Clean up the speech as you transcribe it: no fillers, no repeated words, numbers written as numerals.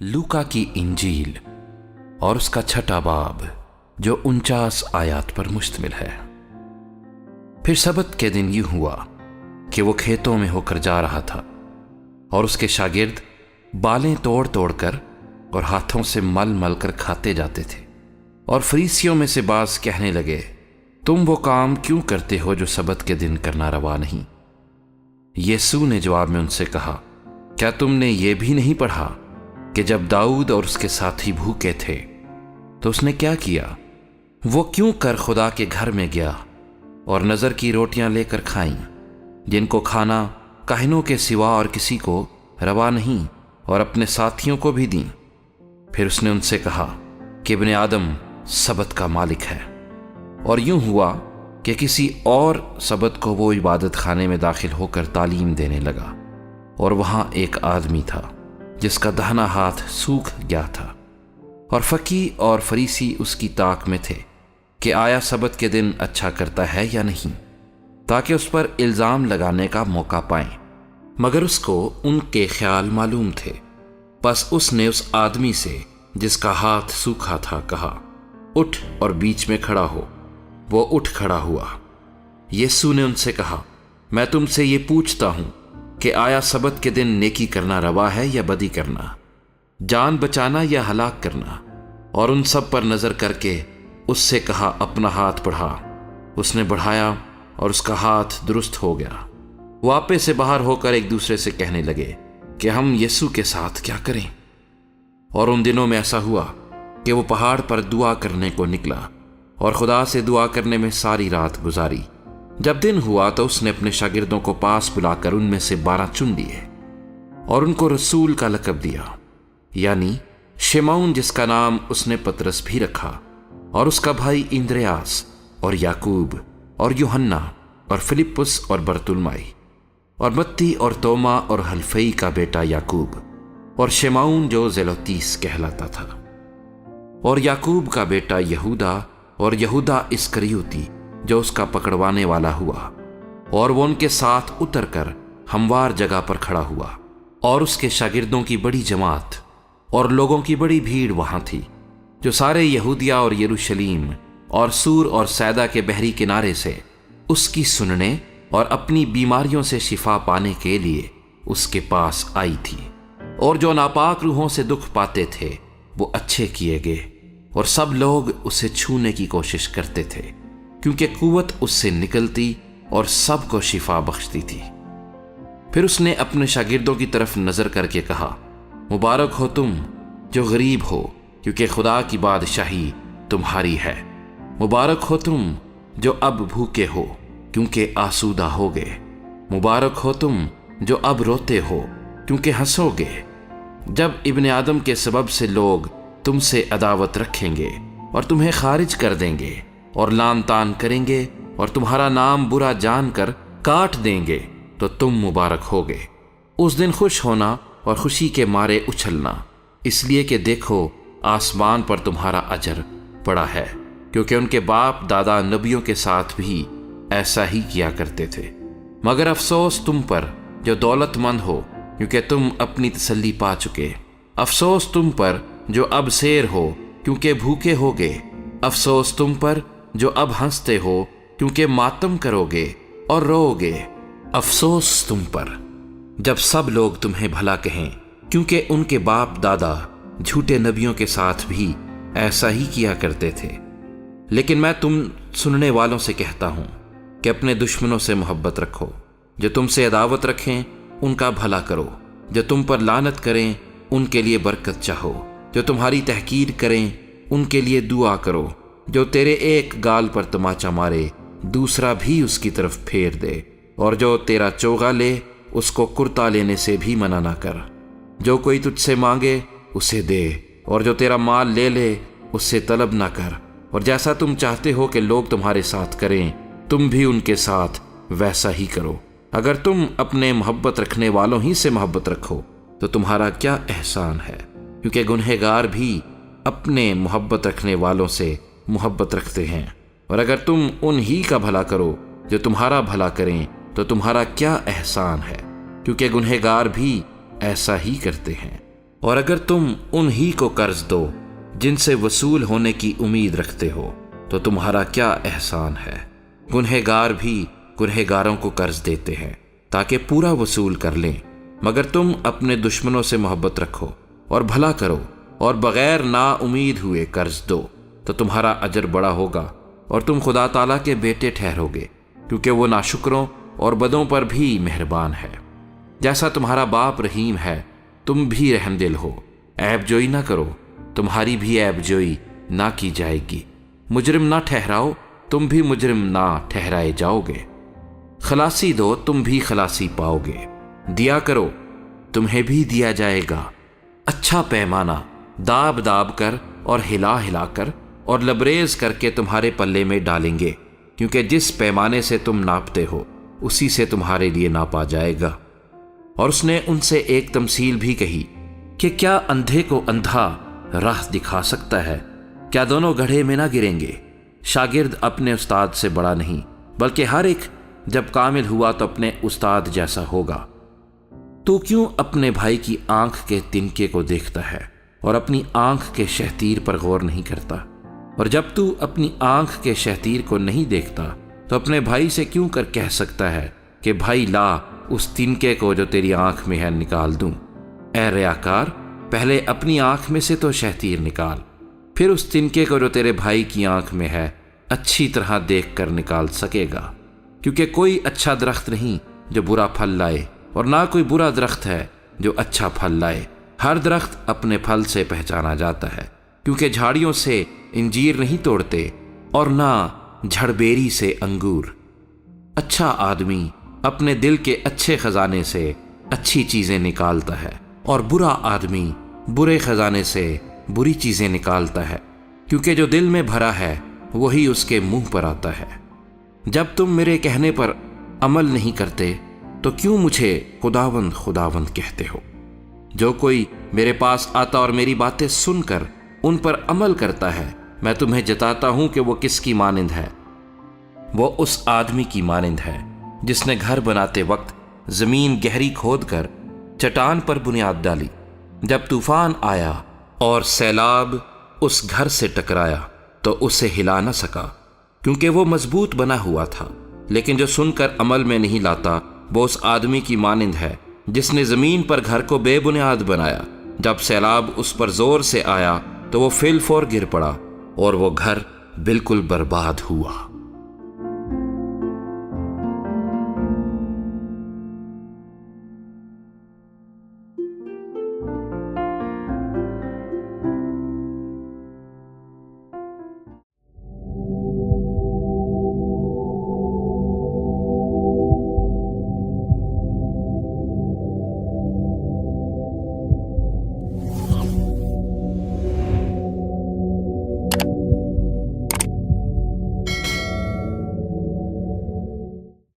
लूका की इंजील और उसका छठा बाब जो 49 आयात पर मुश्तमिल है। फिर सबत के दिन यूं हुआ कि वो खेतों में होकर जा रहा था और उसके शागिर्द बालें तोड़ तोड़ कर और हाथों से मल मल कर खाते जाते थे। और फरीसियों में से बाज कहने लगे, तुम वो काम क्यों करते हो जो सबत के दिन करना रवा नहीं। यीशु ने जवाब में उनसे कहा, क्या तुमने ये भी नहीं पढ़ा कि जब दाऊद और उसके साथी भूखे थे तो उसने क्या किया? वो क्यों कर खुदा के घर में गया और नज़र की रोटियां लेकर खाईं, जिनको खाना काहिनों के सिवा और किसी को रवा नहीं, और अपने साथियों को भी दी। फिर उसने उनसे कहा कि इब्ने आदम सबत का मालिक है। और यूं हुआ कि किसी और सबत को वो इबादत खाने में दाखिल होकर तालीम देने लगा, और वहां एक आदमी था जिसका दाहिना हाथ सूख गया था। और फकी और फरीसी उसकी ताक में थे कि आया सबत के दिन अच्छा करता है या नहीं, ताकि उस पर इल्ज़ाम लगाने का मौका पाएं। मगर उसको उनके ख्याल मालूम थे। बस उसने उस आदमी से जिसका हाथ सूखा था कहा, उठ और बीच में खड़ा हो। वो उठ खड़ा हुआ। यीशु ने उनसे कहा, मैं तुमसे ये पूछता हूं कि आया सबत के दिन नेकी करना रवा है या बदी करना, जान बचाना या हलाक करना? और उन सब पर नजर करके उससे कहा, अपना हाथ बढ़ा। उसने बढ़ाया और उसका हाथ दुरुस्त हो गया। वो आपे से बाहर होकर एक दूसरे से कहने लगे कि हम यीशु के साथ क्या करें। और उन दिनों में ऐसा हुआ कि वो पहाड़ पर दुआ करने को निकला और खुदा से दुआ करने में सारी रात गुजारी। जब दिन हुआ तो उसने अपने शागिर्दों को पास बुलाकर उनमें से 12 चुन लिए और उनको रसूल का लक़ब दिया, यानी शिमौन, जिसका नाम उसने पतरस भी रखा, और उसका भाई इंद्रियास और याकूब और यूहन्ना और फिलिप्पुस और बरतुलमाई और मत्ती और तोमा और हल्फई का बेटा याकूब और शिमौन जो जेलोतीस कहलाता था, और याकूब का बेटा यहूदा और यहूदा इस्करियोती जो उसका पकड़वाने वाला हुआ। और वो उनके साथ उतरकर हमवार जगह पर खड़ा हुआ, और उसके शागिर्दों की बड़ी जमात और लोगों की बड़ी भीड़ वहां थी, जो सारे यहूदिया और यरूशलेम और सूर और सैदा के बहरी किनारे से उसकी सुनने और अपनी बीमारियों से शिफा पाने के लिए उसके पास आई थी। और जो नापाक रूहों से दुख पाते थे वो अच्छे किए गए, और सब लोग उसे छूने की कोशिश करते थे, क्योंकि कुव्वत उससे निकलती और सबको शिफा बख्शती थी। फिर उसने अपने शागिर्दों की तरफ नजर करके कहा, मुबारक हो तुम जो गरीब हो, क्योंकि खुदा की बादशाही तुम्हारी है। मुबारक हो तुम जो अब भूखे हो, क्योंकि आसूदा होगे। मुबारक हो तुम जो अब रोते हो, क्योंकि हंसोगे। जब इब्ने आदम के सबब से लोग तुमसे अदावत रखेंगे और तुम्हें खारिज कर देंगे और लान तान करेंगे और तुम्हारा नाम बुरा जानकर काट देंगे, तो तुम मुबारक होगे। उस दिन खुश होना और खुशी के मारे उछलना, इसलिए कि देखो आसमान पर तुम्हारा अजर पड़ा है, क्योंकि उनके बाप दादा नबियों के साथ भी ऐसा ही किया करते थे। मगर अफसोस तुम पर जो दौलतमंद हो, क्योंकि तुम अपनी तसल्ली पा चुके। अफसोस तुम पर जो अब शेर हो, क्योंकि भूखे होगे। अफसोस तुम पर जो अब हंसते हो, क्योंकि मातम करोगे और रोओगे। अफसोस तुम पर जब सब लोग तुम्हें भला कहें, क्योंकि उनके बाप दादा झूठे नबियों के साथ भी ऐसा ही किया करते थे। लेकिन मैं तुम सुनने वालों से कहता हूं कि अपने दुश्मनों से मोहब्बत रखो, जो तुमसे अदावत रखें उनका भला करो, जो तुम पर लानत करें उनके लिए बरकत चाहो, जो तुम्हारी तहकीर करें उनके लिए दुआ करो, जो तेरे एक गाल पर तमाचा मारे दूसरा भी उसकी तरफ फेर दे, और जो तेरा चोगा ले उसको कुर्ता लेने से भी मना ना कर। जो कोई तुझसे मांगे उसे दे, और जो तेरा माल ले ले उससे तलब ना कर। और जैसा तुम चाहते हो कि लोग तुम्हारे साथ करें, तुम भी उनके साथ वैसा ही करो। अगर तुम अपने मोहब्बत रखने वालों ही से मोहब्बत रखो तो तुम्हारा क्या एहसान है, क्योंकि गुनहगार भी अपने मोहब्बत रखने वालों से मोहब्बत रखते हैं। और अगर तुम उन ही का भला करो जो तुम्हारा भला करें तो तुम्हारा क्या एहसान है, क्योंकि गुनहगार भी ऐसा ही करते हैं। اور اگر تم انہی کو قرض دو جن سے وصول ہونے کی امید رکھتے ہو تو تمہارا کیا احسان ہے۔ گنہگار بھی گنہگاروں کو قرض دیتے ہیں تاکہ پورا وصول کر لیں، مگر تم اپنے دشمنوں سے محبت رکھو اور بھلا کرو اور بغیر نا امید ہوئے قرض دو تو تمہارا اجر بڑا ہوگا اور تم خدا تعالیٰ کے بیٹے ٹھہرو گے، کیونکہ وہ ناشکروں اور بدوں پر بھی مہربان ہے۔ جیسا تمہارا باپ رحیم ہے تم بھی رحم دل ہو۔ عیب جوئی نہ کرو، تمہاری بھی عیب جوئی نہ کی جائے گی۔ مجرم نہ ٹھہراؤ، تم بھی مجرم نہ ٹھہرائے جاؤ گے۔ خلاصی دو، تم بھی خلاصی پاؤ گے۔ دیا کرو، تمہیں بھی دیا جائے گا۔ اچھا پیمانہ داب داب کر اور ہلا ہلا کر اور لبریز کر کے تمہارے پلے میں ڈالیں گے، کیونکہ جس پیمانے سے تم ناپتے ہو اسی سے تمہارے لیے ناپا جائے گا۔ اور اس نے ان سے ایک تمثیل بھی کہی کہ کیا اندھے کو اندھا راہ دکھا سکتا ہے؟ کیا دونوں گڑھے میں نہ گریں گے؟ شاگرد اپنے استاد سے بڑا نہیں، بلکہ ہر ایک جب کامل ہوا تو اپنے استاد جیسا ہوگا۔ تو کیوں اپنے بھائی کی آنکھ کے تنکے کو دیکھتا ہے اور اپنی آنکھ کے شہتیر پر غور نہیں کرتا؟ اور جب تو اپنی آنکھ کے شہتیر کو نہیں دیکھتا تو اپنے بھائی سے کیوں کر کہہ سکتا ہے کہ بھائی لا اس تنکے کو جو تیری آنکھ میں ہے نکال دوں؟ اے ریاکار، پہلے اپنی آنکھ میں سے تو شہتیر نکال، پھر اس تنکے کو جو تیرے بھائی کی آنکھ میں ہے اچھی طرح دیکھ کر نکال سکے گا۔ کیونکہ کوئی اچھا درخت نہیں جو برا پھل لائے، اور نہ کوئی برا درخت ہے جو اچھا پھل لائے۔ ہر درخت اپنے پھل سے پہچانا جاتا ہے، کیونکہ جھاڑیوں سے انجیر نہیں توڑتے اور نہ جھڑبیری سے انگور۔ اچھا آدمی اپنے دل کے اچھے خزانے سے اچھی چیزیں نکالتا ہے، اور برا آدمی برے خزانے سے بری چیزیں نکالتا ہے، کیونکہ جو دل میں بھرا ہے وہی اس کے منہ پر آتا ہے۔ جب تم میرے کہنے پر عمل نہیں کرتے تو کیوں مجھے خداوند خداوند کہتے ہو؟ جو کوئی میرے پاس آتا اور میری باتیں سن کر ان پر عمل کرتا ہے، میں تمہیں جتاتا ہوں کہ وہ کس کی مانند ہے۔ وہ اس آدمی کی مانند ہے جس نے گھر بناتے وقت زمین گہری کھود کر چٹان پر بنیاد ڈالی۔ جب طوفان آیا اور سیلاب اس گھر سے ٹکرایا تو اسے ہلا نہ سکا، کیونکہ وہ مضبوط بنا ہوا تھا۔ لیکن جو سن کر عمل میں نہیں لاتا وہ اس آدمی کی مانند ہے جس نے زمین پر گھر کو بے بنیاد بنایا۔ جب سیلاب اس پر زور سے آیا تو وہ فی الفور گر پڑا اور وہ گھر بالکل برباد ہوا۔